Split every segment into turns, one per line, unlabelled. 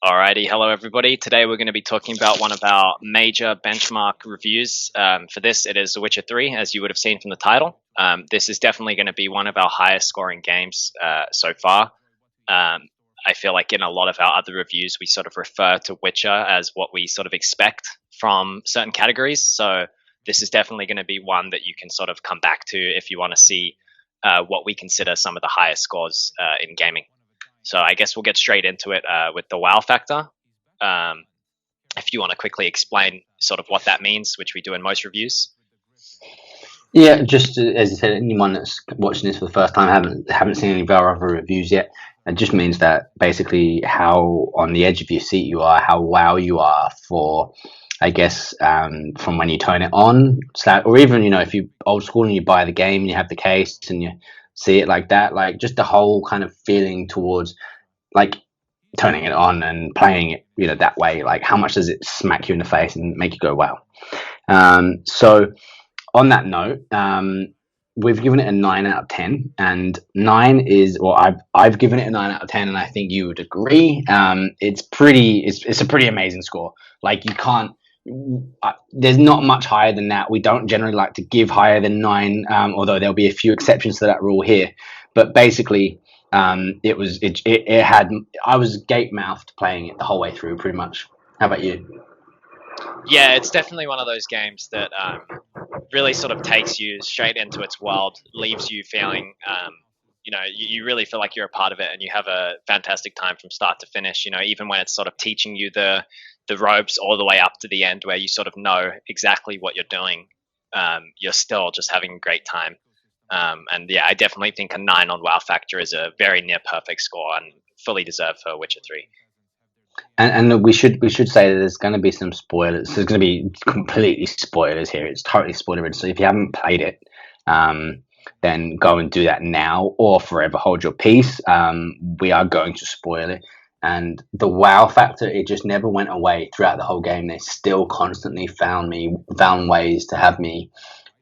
Alrighty, hello everybody. Today we're going to be talking about one of our major benchmark reviews. For this, it is The Witcher 3, as you would have seen from the title. This is definitely going to be one of our highest scoring games so far. I feel like in a lot of our other reviews, we sort of refer to Witcher as what we sort of expect from certain categories. So this is definitely going to be one that you can sort of come back to if you want to see what we consider some of the highest scores in gaming. So I guess we'll get straight into it with the wow factor. Um, if you want to quickly explain sort of what that means, which we do in most reviews.
Yeah, just as you said, anyone that's watching this for the first time haven't seen any of our other reviews yet. It just means that basically how on the edge of your seat you are, how wow you are for, I guess, from when you turn it on, or even if you old school and you buy the game and you have the case and you see it like that, like just the whole kind of feeling towards like turning it on and playing it, that way. Like how much does it smack you in the face and make you go wow? So on that note, we've given it a 9 out of 10, and nine is well, I've given it a 9 out of 10, and I think you would agree. It's a pretty amazing score. Like you can't. There's not much higher than that. We don't generally like to give higher than nine, although there'll be a few exceptions to that rule here. But basically, it had. I was gape mouthed playing it the whole way through, pretty much. How about you?
Yeah, it's definitely one of those games that really sort of takes you straight into its world, leaves you feeling, you really feel like you're a part of it, and you have a fantastic time from start to finish. Even when it's sort of teaching you the ropes all the way up to the end, where you sort of know exactly what you're doing, you're still just having a great time. And yeah, I definitely think a 9 on Wow Factor is a very near perfect score and fully deserved for Witcher 3.
And we should say that there's going to be some spoilers. There's going to be completely spoilers here. It's totally spoilered. So if you haven't played it, then go and do that now, or forever hold your peace. We are going to spoil it, and the wow factor, it just never went away throughout the whole game. They still constantly found ways to have me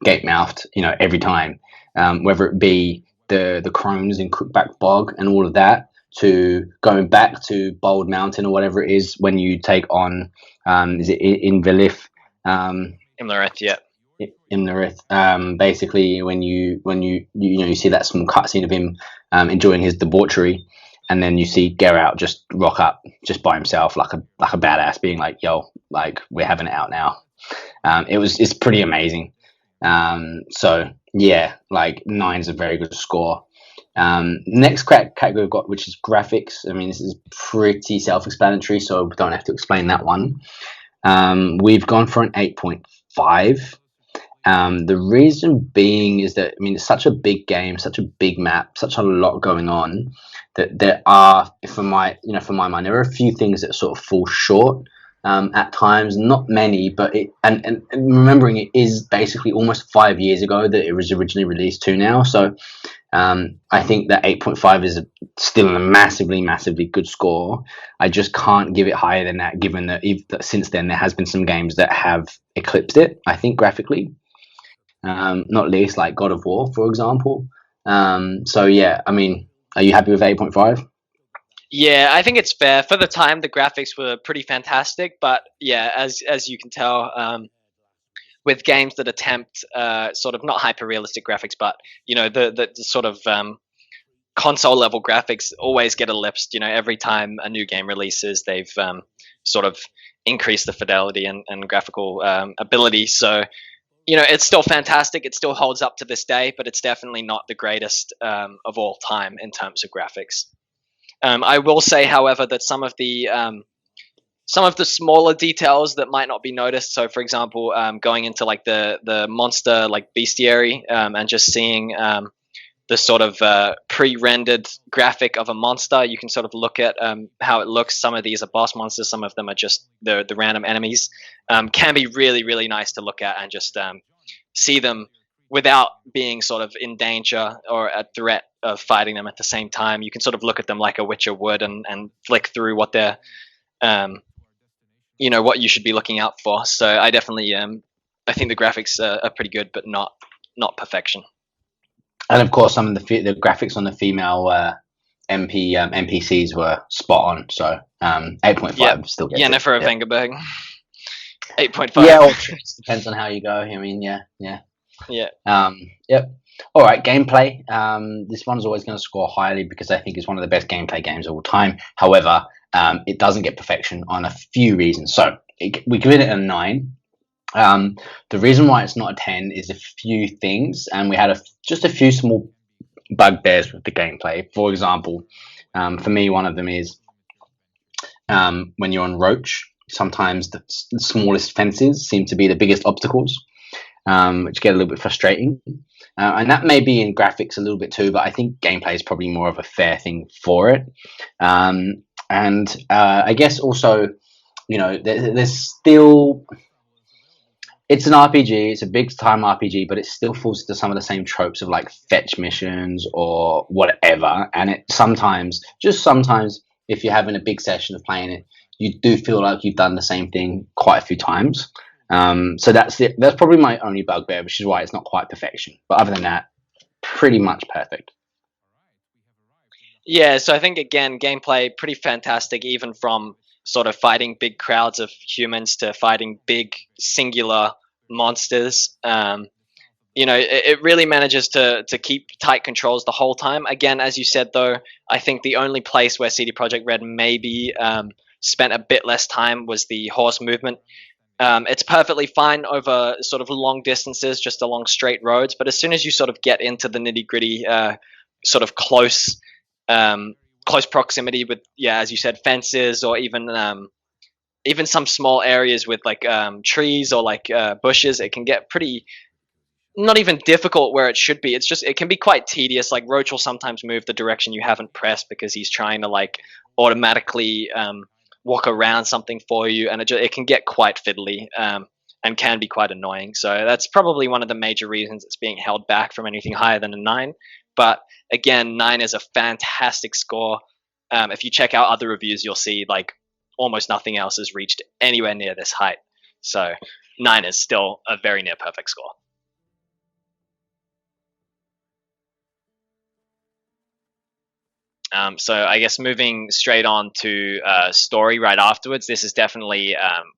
gape mouthed, every time, whether it be the crones in Crookback Bog and all of that, to going back to Bold Mountain or whatever it is when you take on, is it Invalith?
Imlerith, yeah.
Imlerith. Basically, when you see that small cutscene of him enjoying his debauchery, and then you see Geralt just rock up just by himself like a badass, being like, "Yo, like we're having it out now." It's pretty amazing. So yeah, like nine's a very good score. Next category we've got, which is graphics. I mean, this is pretty self-explanatory, so we don't have to explain that one. We've gone for an 8.5. The reason being is that, I mean, it's such a big game, such a big map, such a lot going on, that there are, for my mind, there are a few things that sort of fall short at times. Not many, but and remembering it is basically almost 5 years ago that it was originally released to now. So I think that 8.5 is still a massively, massively good score. I just can't give it higher than that, given that since then there has been some games that have eclipsed it, I think, graphically. Not least like God of War, for example. So yeah, I mean, are you happy with 8.5?
Yeah, I think it's fair. For the time, the graphics were pretty fantastic, but yeah, as you can tell, with games that attempt sort of not hyper realistic graphics, but the sort of console level graphics always get ellipsed. Every time a new game releases, they've sort of increased the fidelity and graphical ability. So it's still fantastic. It still holds up to this day, but it's definitely not the greatest of all time in terms of graphics. I will say, however, that some of the smaller details that might not be noticed. So, for example, going into like the monster like bestiary, and just seeing the sort of pre-rendered graphic of a monster, you can sort of look at how it looks. Some of these are boss monsters, some of them are just the random enemies. Can be really, really nice to look at and just see them without being sort of in danger or a threat of fighting them at the same time. You can sort of look at them like a Witcher would and flick through what they're what you should be looking out for. So I definitely I think the graphics are pretty good, but not perfection.
And of course, some of the graphics on the female NPCs were spot on. So 8.5
Yep.
still gets it.
Yennefer of
Yeah.
Vengerberg. 8.5.
Yeah, well, it depends on how you go. I mean, yeah, yeah.
Yeah.
Yep. All right, gameplay. This one's always going to score highly because I think it's one of the best gameplay games of all time. However, it doesn't get perfection on a few reasons. So we give it a 9. The reason why it's not a 10 is a few things, and we had just a few small bugbears with the gameplay. For example, for me, one of them is when you're on Roach, sometimes the smallest fences seem to be the biggest obstacles, which get a little bit frustrating. And that may be in graphics a little bit too, but I think gameplay is probably more of a fair thing for it. And I guess also, there's still, it's an RPG, it's a big time RPG, but it still falls into some of the same tropes of like fetch missions or whatever. And it sometimes, if you're having a big session of playing it, you do feel like you've done the same thing quite a few times. So that's probably my only bugbear, which is why it's not quite perfection. But other than that, pretty much perfect.
Yeah, so I think again, gameplay pretty fantastic, even from sort of fighting big crowds of humans to fighting big singular monsters. It really manages to keep tight controls the whole time. Again, as you said though, I think the only place where CD Projekt Red maybe spent a bit less time was the horse movement. It's perfectly fine over sort of long distances, just along straight roads. But as soon as you sort of get into the nitty gritty, sort of close proximity with, yeah, as you said, fences, or even some small areas with like trees or like bushes, it can get pretty, not even difficult where it should be. It can be quite tedious. Like Roach will sometimes move the direction you haven't pressed because he's trying to like automatically walk around something for you, and it can get quite fiddly, and can be quite annoying. So that's probably one of the major reasons it's being held back from anything higher than a 9. But again, 9 is a fantastic score. If you check out other reviews, you'll see like almost nothing else has reached anywhere near this height. So 9 is still a very near perfect score. So I guess moving straight on to story right afterwards, this is definitely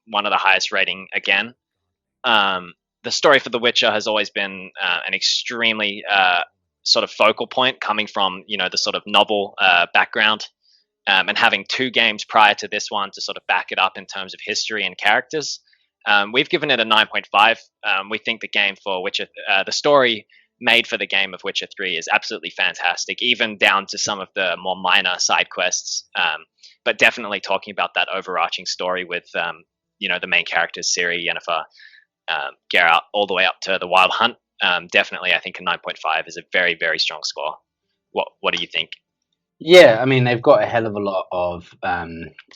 one of the highest rating again. The story for The Witcher has always been an extremely sort of focal point, coming from the sort of novel background, and having 2 games prior to this one to sort of back it up in terms of history and characters. We've given it a 9.5. We think the game for Witcher, the story made for the game of Witcher 3 is absolutely fantastic, even down to some of the more minor side quests. But definitely talking about that overarching story with the main characters, Ciri, Yennefer, Geralt, all the way up to the Wild Hunt. Definitely, I think a 9.5 is a very, very strong score. What do you think?
Yeah, I mean they've got a hell of a lot of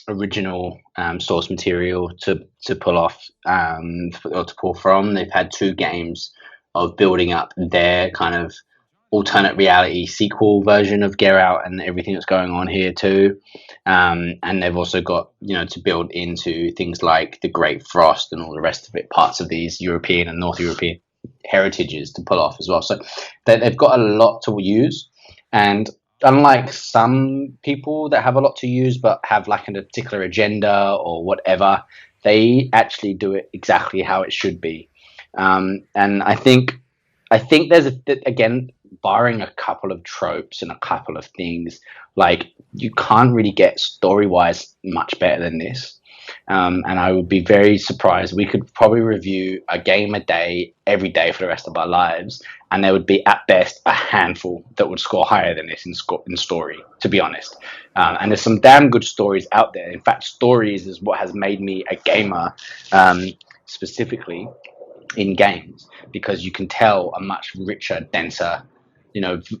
original source material to pull off, or to pull from. They've had 2 games of building up their kind of alternate reality sequel version of Geralt and everything that's going on here too. And they've also got, to build into things like the Great Frost and all the rest of it, parts of these European and North European heritages to pull off as well. So they've got a lot to use. And unlike some people that have a lot to use but have like a particular agenda or whatever, they actually do it exactly how it should be. And I think there's again, barring a couple of tropes and a couple of things, like you can't really get story wise much better than this. And I would be very surprised. We could probably review a game a day, every day for the rest of our lives, and there would be at best a handful that would score higher than this in story, to be honest. And there's some damn good stories out there. In fact, stories is what has made me a gamer, specifically in games, because you can tell a much richer, denser,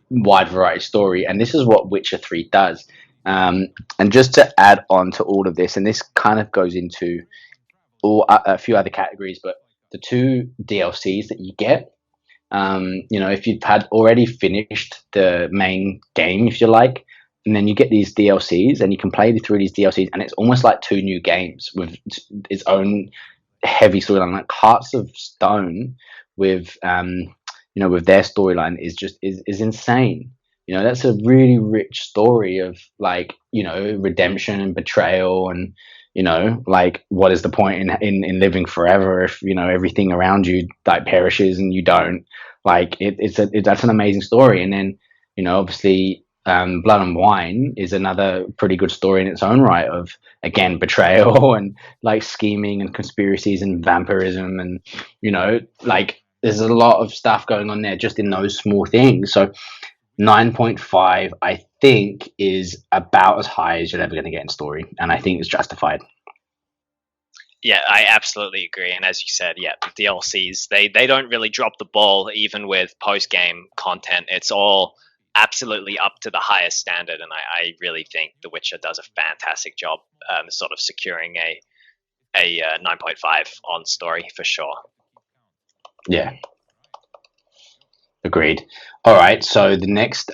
wide variety story. And this is what Witcher 3 does. And just to add on to all of this, and this kind of goes into a few other categories, but the 2 DLCs that you get, if you've had already finished the main game, if you like, and then you get these DLCs and you can play through these DLCs, and it's almost like 2 new games with its own heavy storyline. Like Hearts of Stone with with their storyline is insane. That's a really rich story of like, redemption and betrayal, and like, what is the point in living forever if everything around you like perishes and you don't. Like that's an amazing story. And then obviously, Blood and Wine is another pretty good story in its own right, of again betrayal and like scheming and conspiracies and vampirism, and like there's a lot of stuff going on there just in those small things. So 9.5, I think, is about as high as you're ever going to get in story, and I think it's justified.
Yeah, I absolutely agree. And as you said, yeah, the DLCs, they don't really drop the ball even with post game content. It's all absolutely up to the highest standard, and I really think The Witcher does a fantastic job, sort of securing a 9.5 on story for sure.
Yeah, agreed. All right, so the next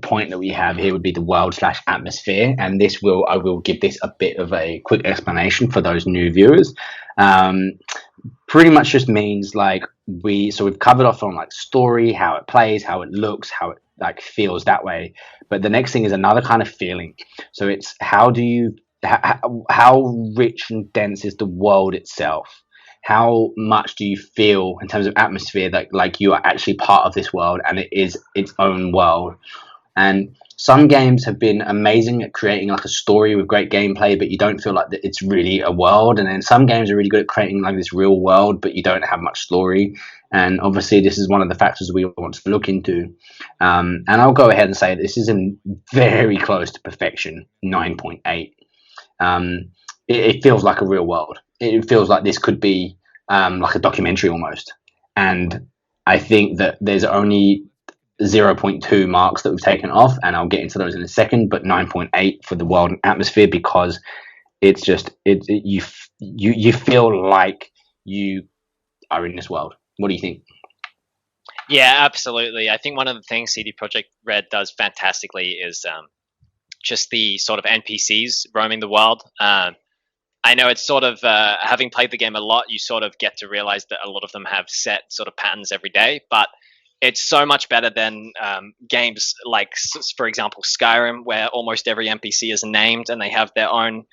point that we have here would be the world/atmosphere, and I will give this a bit of a quick explanation for those new viewers. Pretty much just means like we've covered off on like story, how it plays, how it looks, how it like feels that way. But the next thing is another kind of feeling. So it's how rich and dense is the world itself? How much do you feel in terms of atmosphere that like you are actually part of this world and it is its own world? And some games have been amazing at creating like a story with great gameplay, but you don't feel like that it's really a world. And then some games are really good at creating like this real world, but you don't have much story. And obviously, this is one of the factors we want to look into. And I'll go ahead and say this is very close to perfection, 9.8. It feels like a real world. It feels like this could be like a documentary almost. And I think that there's only 0.2 marks that we've taken off, and I'll get into those in a second. But 9.8 for the world and atmosphere, because it's just you feel like you are in this world. What do you think?
Yeah, absolutely. I think one of the things CD Projekt Red does fantastically is just the sort of NPCs roaming the world. I know it's sort of having played the game a lot, you sort of get to realize that a lot of them have set sort of patterns every day, but it's so much better than games like, for example, Skyrim, where almost every NPC is named and they have their own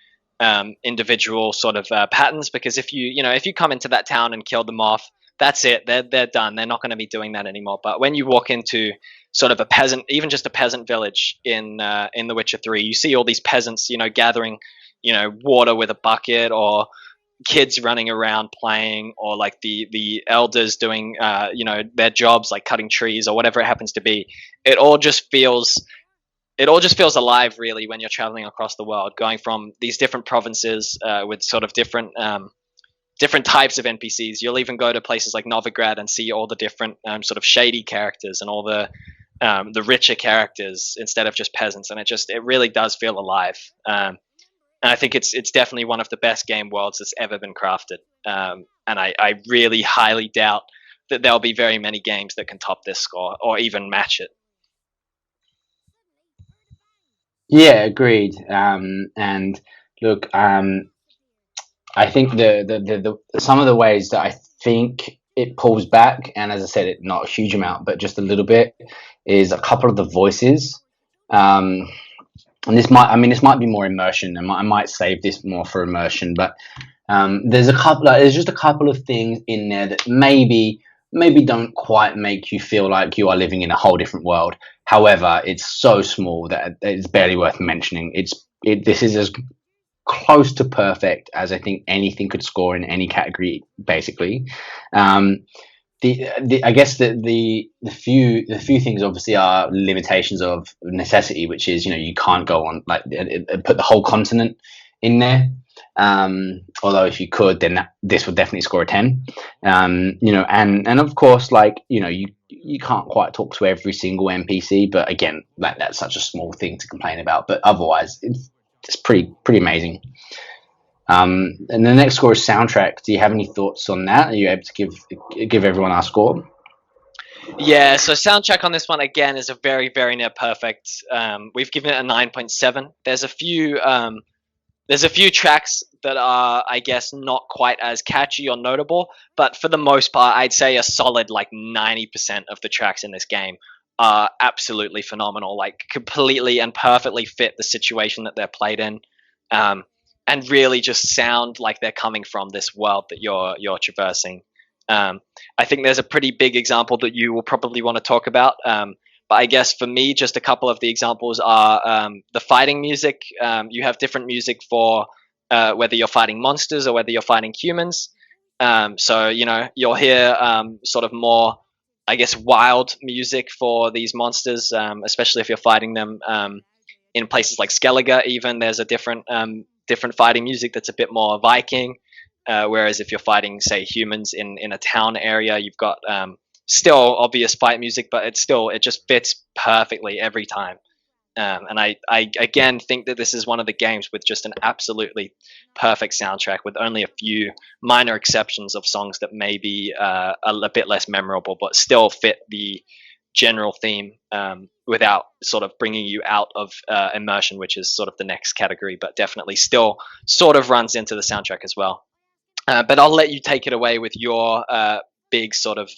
individual sort of patterns. Because if you come into that town and kill them off, that's it. They're done. They're not going to be doing that anymore. But when you walk into sort of a peasant, even just a peasant village in The Witcher 3, you see all these peasants, gathering, water with a bucket, or kids running around playing, or like the elders doing their jobs like cutting trees or whatever it happens to be. It all just feels alive, really, when you're traveling across the world, going from these different provinces with sort of different types of NPCs. You'll even go to places like Novigrad and see all the different sort of shady characters and all the richer characters instead of just peasants, and it really does feel alive. And I think it's definitely one of the best game worlds that's ever been crafted. And I really highly doubt that there'll be very many games that can top this score or even match it.
Yeah, agreed. And look, I think the some of the ways that I think it pulls back, and as I said, it not a huge amount, but just a little bit, is a couple of the voices. And this might be more immersion, and I might save this more for immersion. But there's just a couple of things in there that maybe don't quite make you feel like you are living in a whole different world. However, it's so small that it's barely worth mentioning. This is as close to perfect as I think anything could score in any category, basically. I guess the few things obviously are limitations of necessity, which is you can't go on like put the whole continent in there. Although if you could, then this would definitely score a 10. And of course, like you can't quite talk to every single NPC, but again, that's such a small thing to complain about. But otherwise, it's pretty amazing. And the next score is soundtrack. Do you have any thoughts on that? Are you able to give everyone our score?
Yeah, so soundtrack on this one again is a very, very near perfect. We've given it a 9.7. There's a few There's a few tracks that are, I guess, not quite as catchy or notable, but for the most part, I'd say a solid like 90% of the tracks in this game are absolutely phenomenal, like completely and perfectly fit the situation that they're played in, um, and really just sound like they're coming from this world that you're traversing. I think there's a pretty big example that you will probably want to talk about. But I guess for me, just a couple of the examples are the fighting music. You have different music for whether you're fighting monsters or whether you're fighting humans. So you'll hear sort of more, I guess, wild music for these monsters, especially if you're fighting them in places like Skellige. Even there's a different fighting music that's a bit more Viking. Whereas if you're fighting, say, humans in a town area, you've got still obvious fight music, but it just fits perfectly every time. And I again think that this is one of the games with just an absolutely perfect soundtrack, with only a few minor exceptions of songs that may be a bit less memorable, but still fit the general theme without sort of bringing you out of immersion, which is sort of the next category, but definitely still sort of runs into the soundtrack as well. But I'll let you take it away with your big sort of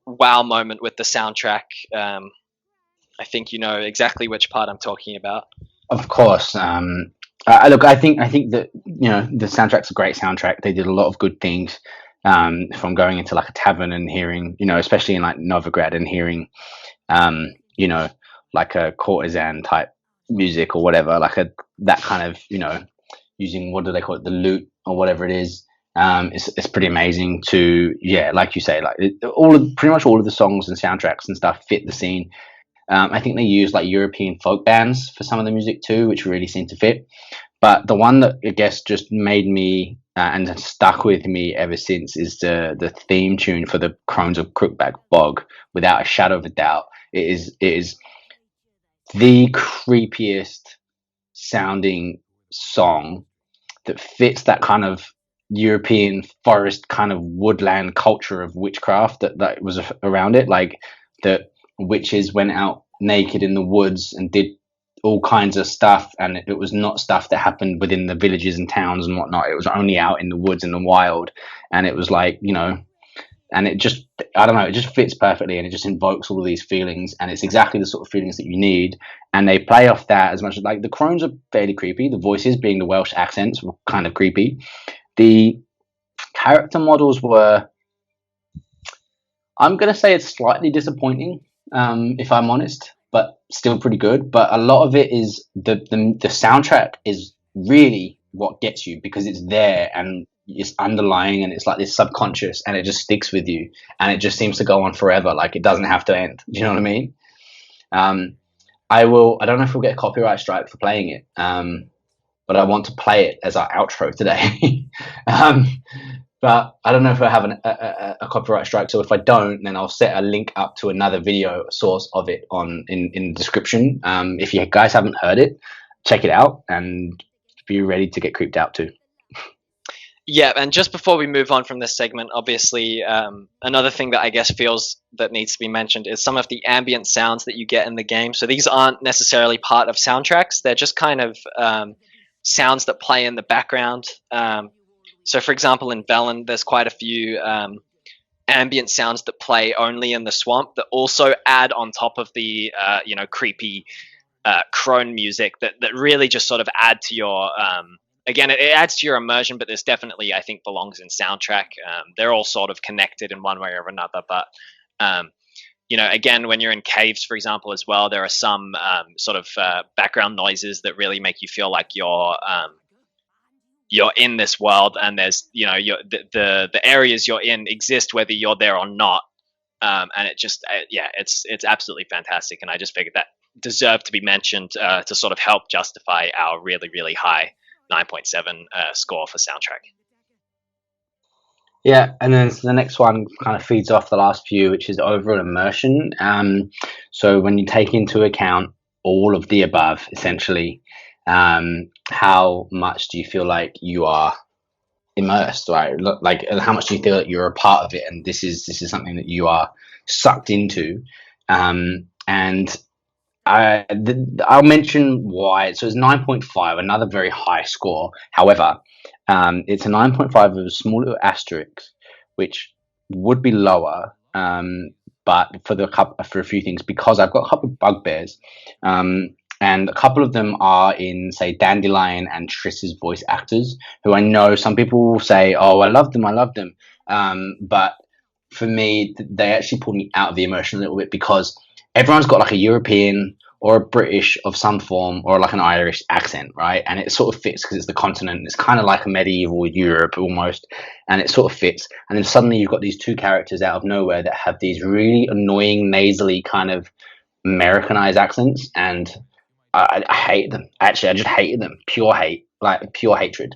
wow moment with the soundtrack. I think you know exactly which part I'm talking about.
Of course. Look, I think that the soundtrack's a great soundtrack. They did a lot of good things. From going into like a tavern and hearing, especially in like Novigrad, and hearing, like a courtesan type music or whatever, like that kind of, using, what do they call it, the lute or whatever it is. It's pretty amazing to, like you say, like pretty much all of the songs and soundtracks and stuff fit the scene. I think they use like European folk bands for some of the music too, which really seemed to fit. But the one that I guess just made me and stuck with me ever since is the theme tune for the Crones of Crookback Bog. Without a shadow of a doubt, it is the creepiest sounding song that fits that kind of European forest kind of woodland culture of witchcraft that was around it. Like the witches went out naked in the woods and did all kinds of stuff, and it was not stuff that happened within the villages and towns and whatnot. It was only out in the woods and the wild, and it was like, and it just, I don't know, it just fits perfectly, and it just invokes all of these feelings, and it's exactly the sort of feelings that you need. And they play off that as much as, like, the Crones are fairly creepy. The voices, being the Welsh accents, were kind of creepy. The character models were, I'm going to say it's slightly disappointing, if I'm honest, but still pretty good. But a lot of it is the soundtrack is really what gets you, because it's there and it's underlying, and it's like this subconscious, and it just sticks with you, and it just seems to go on forever. Like, it doesn't have to end. Do you know what I mean? I don't know if we'll get a copyright strike for playing it, but I want to play it as our outro today. But I don't know if I have a copyright strike. So if I don't, then I'll set a link up to another video source of it in the description. If you guys haven't heard it, check it out and be ready to get creeped out too.
Yeah, and just before we move on from this segment, obviously, another thing that I guess feels that needs to be mentioned is some of the ambient sounds that you get in the game. So these aren't necessarily part of soundtracks. They're just kind of sounds that play in the background. So, for example, in Velen, there's quite a few ambient sounds that play only in the swamp that also add on top of the, creepy crone music that really just sort of add to your... Again, it adds to your immersion, but this definitely, I think, belongs in soundtrack. They're all sort of connected in one way or another. But, again, when you're in caves, for example, as well, there are some sort of background noises that really make you feel like you're in this world, and there's, the areas you're in exist whether you're there or not. And it just, it's absolutely fantastic. And I just figured that deserved to be mentioned to sort of help justify our really, really high 9.7 score for soundtrack.
Yeah, and then the next one kind of feeds off the last few, which is overall immersion. So when you take into account all of the above, essentially, how much do you feel like you are immersed, right? Like, how much do you feel that you're a part of it, and this is something that you are sucked into? And I'll mention why. So it's 9.5, another very high score. However, it's a 9.5 with a small little asterisk, which would be lower. But for a few things, because I've got a couple of bugbears, and a couple of them are in, say, Dandelion and Triss's voice actors, who I know some people will say, "Oh, I love them, I love them," but for me, they actually pulled me out of the immersion a little bit because everyone's got like a European or a British of some form or like an Irish accent, right? And it sort of fits because it's the continent. It's kind of like a medieval Europe almost, and it sort of fits. And then suddenly you've got these two characters out of nowhere that have these really annoying, nasally kind of Americanized accents, and I hate them. Actually, I just hated them. Pure hate, like pure hatred.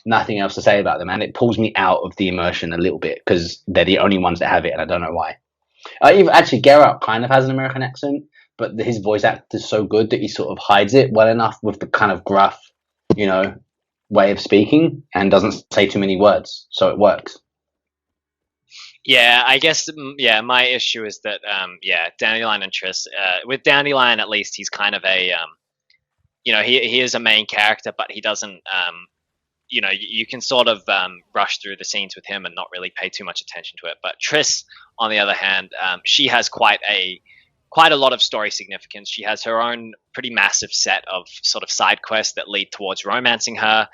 Nothing else to say about them, and it pulls me out of the immersion a little bit because they're the only ones that have it, and I don't know why. Even actually, Geralt kind of has an American accent, but his voice act is so good that he sort of hides it well enough with the kind of gruff, you know, way of speaking, and doesn't say too many words, so it works.
Yeah, I guess yeah. My issue is that yeah, Dandelion and Triss. With Dandelion, at least he's kind of a you know, he is a main character, but he doesn't you know, you can sort of rush through the scenes with him and not really pay too much attention to it. But Triss, on the other hand, she has quite a lot of story significance. She has her own pretty massive set of sort of side quests that lead towards romancing her,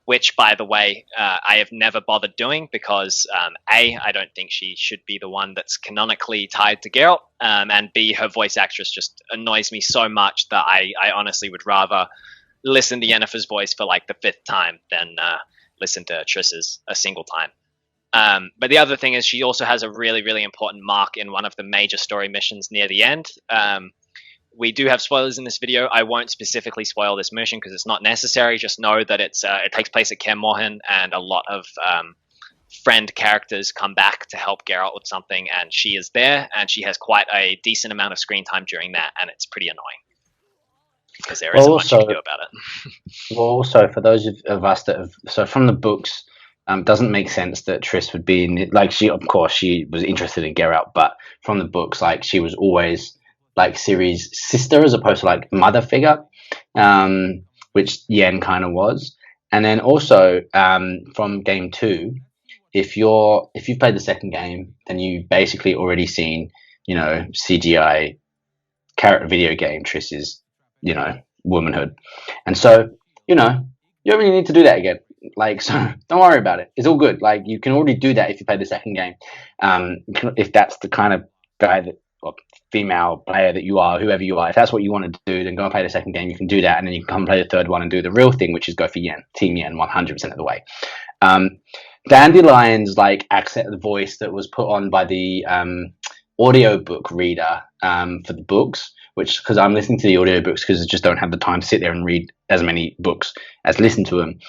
which, by the way, I have never bothered doing because I don't think she should be the one that's canonically tied to Geralt, and B, her voice actress just annoys me so much that I honestly would rather listen to Yennefer's voice for like the 5th time than listen to Triss's a single time. But the other thing is she also has a really, really important mark in one of the major story missions near the end. We do have spoilers in this video. I won't specifically spoil this mission because it's not necessary. Just know that it takes place at Kaer Morhen, and a lot of friend characters come back to help Geralt with something, and she is there, and she has quite a decent amount of screen time during that, and it's pretty annoying because there isn't much you can do about it.
Well, also for those of us that have, so from the books, doesn't make sense that Triss would be in it. Like, she, of course, she was interested in Geralt, but from the books, like, she was always like Ciri's sister as opposed to like mother figure, which Yen kind of was. And then also from game 2, if you've played the second game, then you've basically already seen, you know, CGI character video game Triss's, you know, womanhood, and so, you know, you don't really need to do that again. Like, so don't worry about it. It's all good. Like, you can already do that if you play the second game. If that's the kind of guy that, or female player that you are, whoever you are, if that's what you want to do, then go and play the second game. You can do that, and then you can come play the third one and do the real thing, which is go for Yen, Team Yen, 100% of the way. Dandelion's like accent of the voice that was put on by the audiobook reader for the books, which, because I'm listening to the audiobooks because I just don't have the time to sit there and read as many books as listen to them.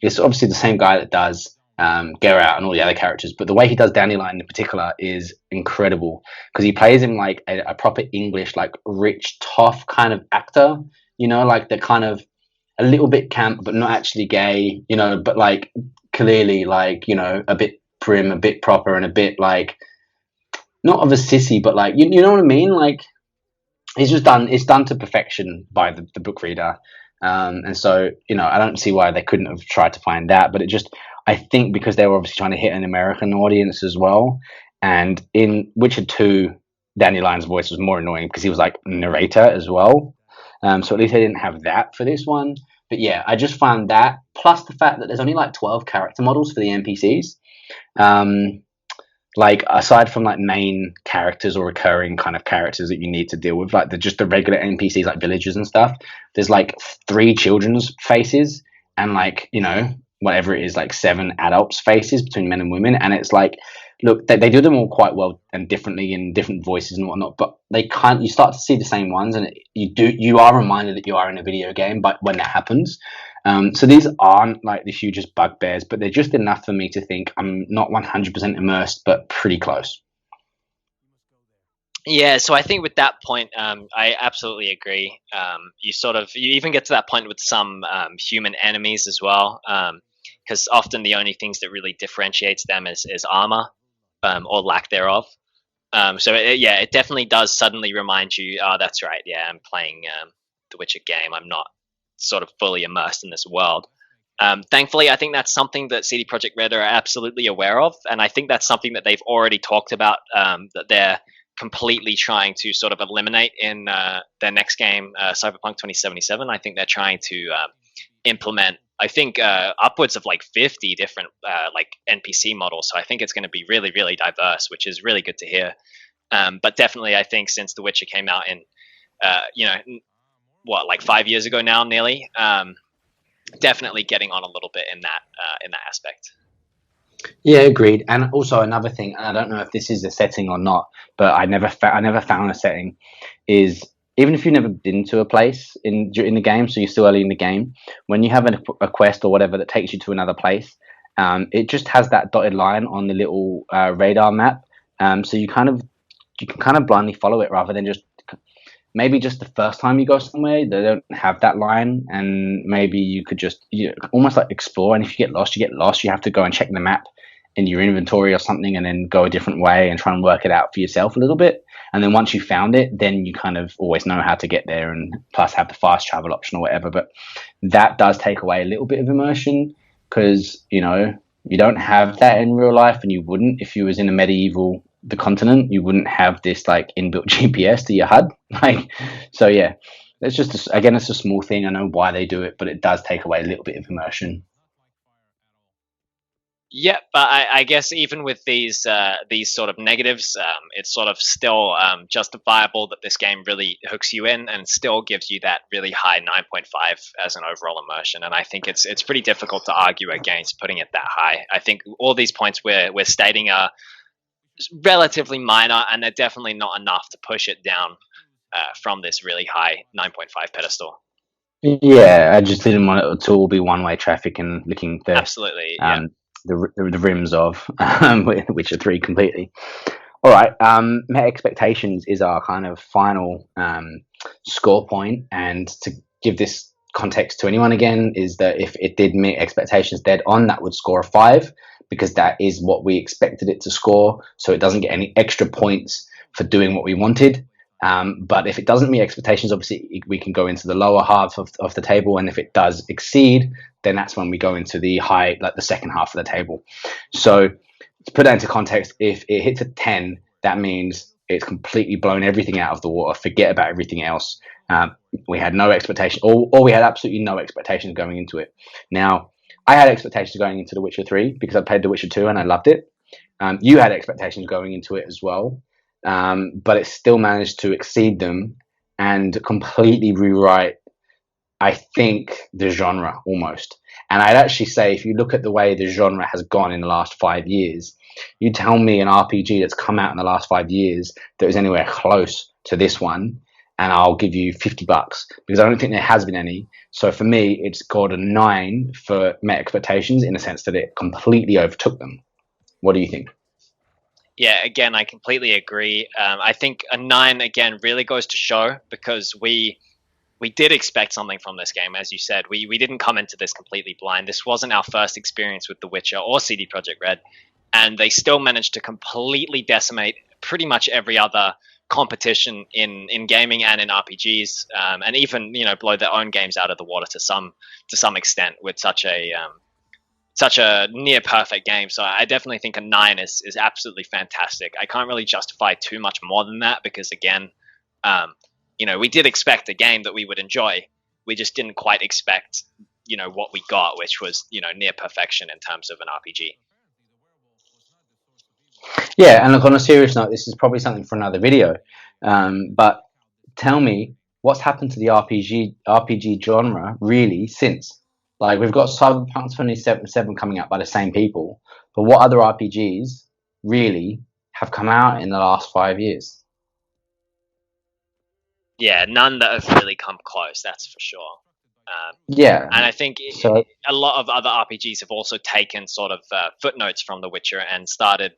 It's obviously the same guy that does Geralt and all the other characters, but the way he does Dandelion in particular is incredible because he plays him like a proper English, like rich, tough kind of actor, you know, like the kind of a little bit camp but not actually gay, you know, but like clearly like, you know, a bit prim, a bit proper, and a bit like not of a sissy, but like, you know what I mean? Like, it's done to perfection by the book reader. And so, you know, I don't see why they couldn't have tried to find that, but I think because they were obviously trying to hit an American audience as well. And in Witcher 2, Dandelion's voice was more annoying because he was like narrator as well. So at least they didn't have that for this one. But yeah, I just found that, plus the fact that there's only like 12 character models for the NPCs. Like, aside from like main characters or recurring kind of characters that you need to deal with, like just the regular NPCs like villagers and stuff, there's like 3 children's faces and like, you know, whatever it is, like 7 adults faces between men and women. And it's like, look, they do them all quite well and differently in different voices and whatnot, but you start to see the same ones, and you are reminded that you are in a video game, but when that happens. So these aren't like the hugest bugbears, but they're just enough for me to think I'm not 100% immersed, but pretty close.
Yeah, so I think with that point, I absolutely agree. You even get to that point with some human enemies as well, because often the only things that really differentiates them is armor, or lack thereof. So it definitely does suddenly remind you. Oh, that's right. Yeah, I'm playing the Witcher game. I'm not sort of fully immersed in this world. Thankfully, I think that's something that CD Projekt Red are absolutely aware of, and I think that's something that they've already talked about, that they're completely trying to sort of eliminate in their next game, Cyberpunk 2077. I think they're trying to implement, I think, upwards of like 50 different like NPC models. So I think it's going to be really, really diverse, which is really good to hear. But definitely, I think since The Witcher came out in, like 5 years ago now, nearly. Definitely getting on a little bit in that aspect.
Yeah, agreed. And also another thing, and I don't know if this is a setting or not, but I never found a setting, is even if you've never been to a place in the game, so you're still early in the game, when you have a quest or whatever that takes you to another place, it just has that dotted line on the little radar map. So you can kind of blindly follow it rather than just maybe just the first time you go somewhere they don't have that line, and maybe you could just almost like explore, and if you get lost, you have to go and check the map in your inventory or something and then go a different way and try and work it out for yourself a little bit, and then once you found it, then you kind of always know how to get there, and plus have the fast travel option or whatever. But that does take away a little bit of immersion, because you don't have that in real life, and you wouldn't if you was in a medieval the continent. You wouldn't have this like inbuilt GPS to your HUD. So yeah, it's just again, it's a small thing. I know why they do it, but it does take away a little bit of immersion.
Yeah, but I guess even with these sort of negatives, it's sort of still justifiable that this game really hooks you in and still gives you that really high 9.5 as an overall immersion. And I think it's pretty difficult to argue against putting it that high. I think all these points we're stating are relatively minor, and they're definitely not enough to push it down from this really high 9.5 pedestal.
Yeah, I just didn't want it to all be one-way traffic and licking
Absolutely, yeah.
the rims of Witcher 3 completely. All right, Met Expectations is our kind of final score point, and to give this context to anyone again, is that if it did meet expectations dead on, that would score a 5, because that is what we expected it to score, so it doesn't get any extra points for doing what we wanted. But if it doesn't meet expectations, obviously we can go into the lower half of the table, and if it does exceed, then that's when we go into the high, like the second half of the table. So to put that into context, if it hits a 10, that means it's completely blown everything out of the water. Forget about everything else. We had no expectation, or we had absolutely no expectations going into it. Now, I had expectations going into The Witcher 3 because I played The Witcher 2 and I loved it. You had expectations going into it as well. But it still managed to exceed them and completely rewrite, I think, the genre almost. And I'd actually say, if you look at the way the genre has gone in the last 5 years, you tell me an RPG that's come out in the last 5 years that was anywhere close to this one, and I'll give you $50, because I don't think there has been any. So for me, it's got a 9 for Met Expectations, in the sense that it completely overtook them. What do you think?
Yeah, again, I completely agree. I think a 9 again really goes to show, because we did expect something from this game, as you said. We didn't come into this completely blind. This wasn't our first experience with The Witcher or CD Projekt Red, and they still managed to completely decimate pretty much every other competition in gaming and in RPGs, and even blow their own games out of the water to some extent with such a near perfect game. So I definitely think a 9 is absolutely fantastic. I can't really justify too much more than that, because again, we did expect a game that we would enjoy. We just didn't quite expect what we got, which was near perfection in terms of an RPG.
Yeah, and look, on a serious note, this is probably something for another video. But tell me, what's happened to the RPG genre really since? Like, we've got Cyberpunk 2077 coming out by the same people, but what other RPGs really have come out in the last 5 years?
Yeah, none that have really come close, that's for sure.
Yeah,
and I think
so
a lot of other RPGs have also taken sort of footnotes from The Witcher and started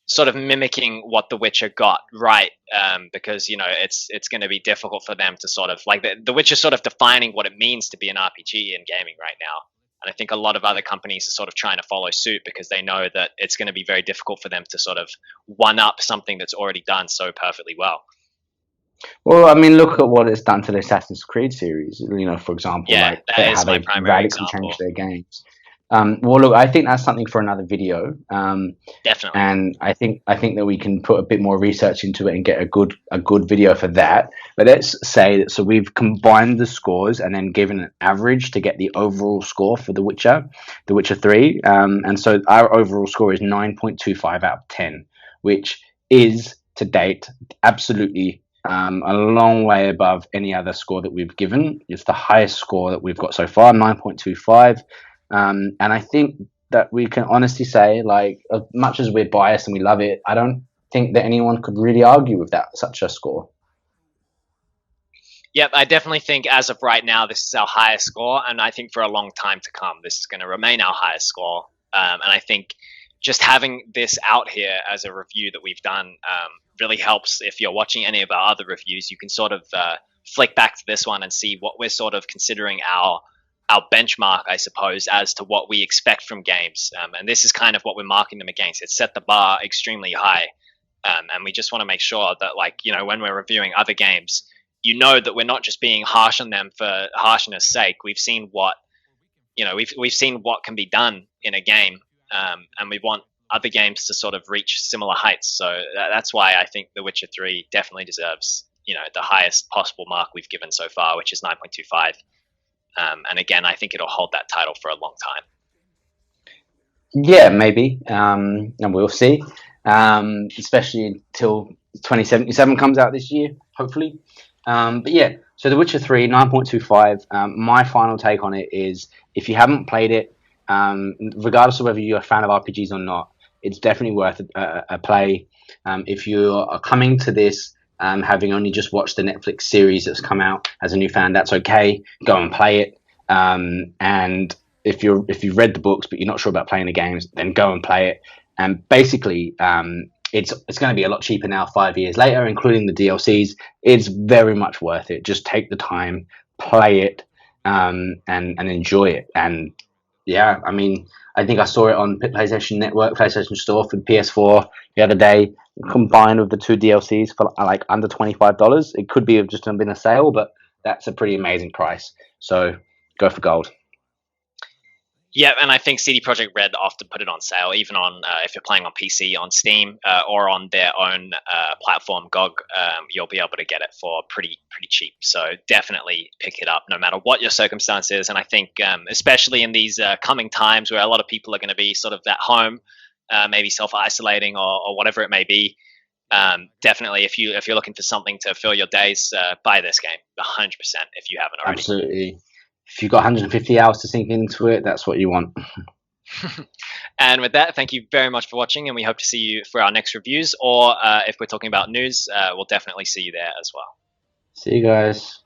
sort of mimicking what The Witcher got right, because it's going to be difficult for them to sort of like The Witcher sort of defining what it means to be an RPG in gaming right now, And I think a lot of other companies are sort of trying to follow suit because they know that it's going to be very difficult for them to sort of one up something that's already done so perfectly well.
Well, I mean, look at what it's done to the Assassin's Creed series. For example,
Yeah,
like
that is
how
my
they've
primary
radically
example.
changed their games. Well, look, I think that's something for another video.
Definitely.
And I think that we can put a bit more research into it and get a good video for that. But let's say that, so we've combined the scores and then given an average to get the overall score for The Witcher 3. And so our overall score is 9.25 out of 10, which is to date absolutely a long way above any other score that we've given. It's the highest score that we've got so far, 9.25. And I think that we can honestly say, like, as much as we're biased and we love it, I don't think that anyone could really argue with such a score.
Yep, I definitely think as of right now, this is our highest score, and I think for a long time to come, this is going to remain our highest score. And I think just having this out here as a review that we've done really helps. If you're watching any of our other reviews, you can sort of flick back to this one and see what we're sort of considering our benchmark, I suppose, as to what we expect from games. And this is kind of what we're marking them against. It's set the bar extremely high. And we just want to make sure that, like, when we're reviewing other games, that we're not just being harsh on them for harshness sake. We've seen what, we've seen what can be done in a game. And we want other games to sort of reach similar heights. So that's why I think The Witcher 3 definitely deserves, the highest possible mark we've given so far, which is 9.25. And again, I think it'll hold that title for a long time.
Yeah, maybe. And we'll see. Especially until 2077 comes out this year, hopefully. But yeah, so The Witcher 3, 9.25. My final take on it is, if you haven't played it, regardless of whether you're a fan of RPGs or not, it's definitely worth a play. If you are coming to this having only just watched the Netflix series that's come out as a new fan, that's okay. Go and play it. And if you've read the books but you're not sure about playing the games, then go and play it. And basically, it's going to be a lot cheaper now, 5 years later, including the DLCs. It's very much worth it. Just take the time, play it, and enjoy it. And yeah, I mean, I think I saw it on PlayStation Network, PlayStation Store for PS4 the other day, combined with the 2 DLCs for like under $25. It could be just been a sale, but that's a pretty amazing price. So go for gold.
Yeah, and I think CD Projekt Red often put it on sale, even on if you're playing on PC, on Steam, or on their own platform, GOG. You'll be able to get it for pretty cheap. So definitely pick it up, no matter what your circumstance is. And I think, especially in these coming times where a lot of people are going to be sort of at home, maybe self-isolating or whatever it may be, definitely if you're looking for something to fill your days, buy this game 100% if you haven't already.
Absolutely. If you've got 150 hours to sink into it, that's what you want.
And with that, thank you very much for watching, and we hope to see you for our next reviews, or if we're talking about news, we'll definitely see you there as well.
See you guys.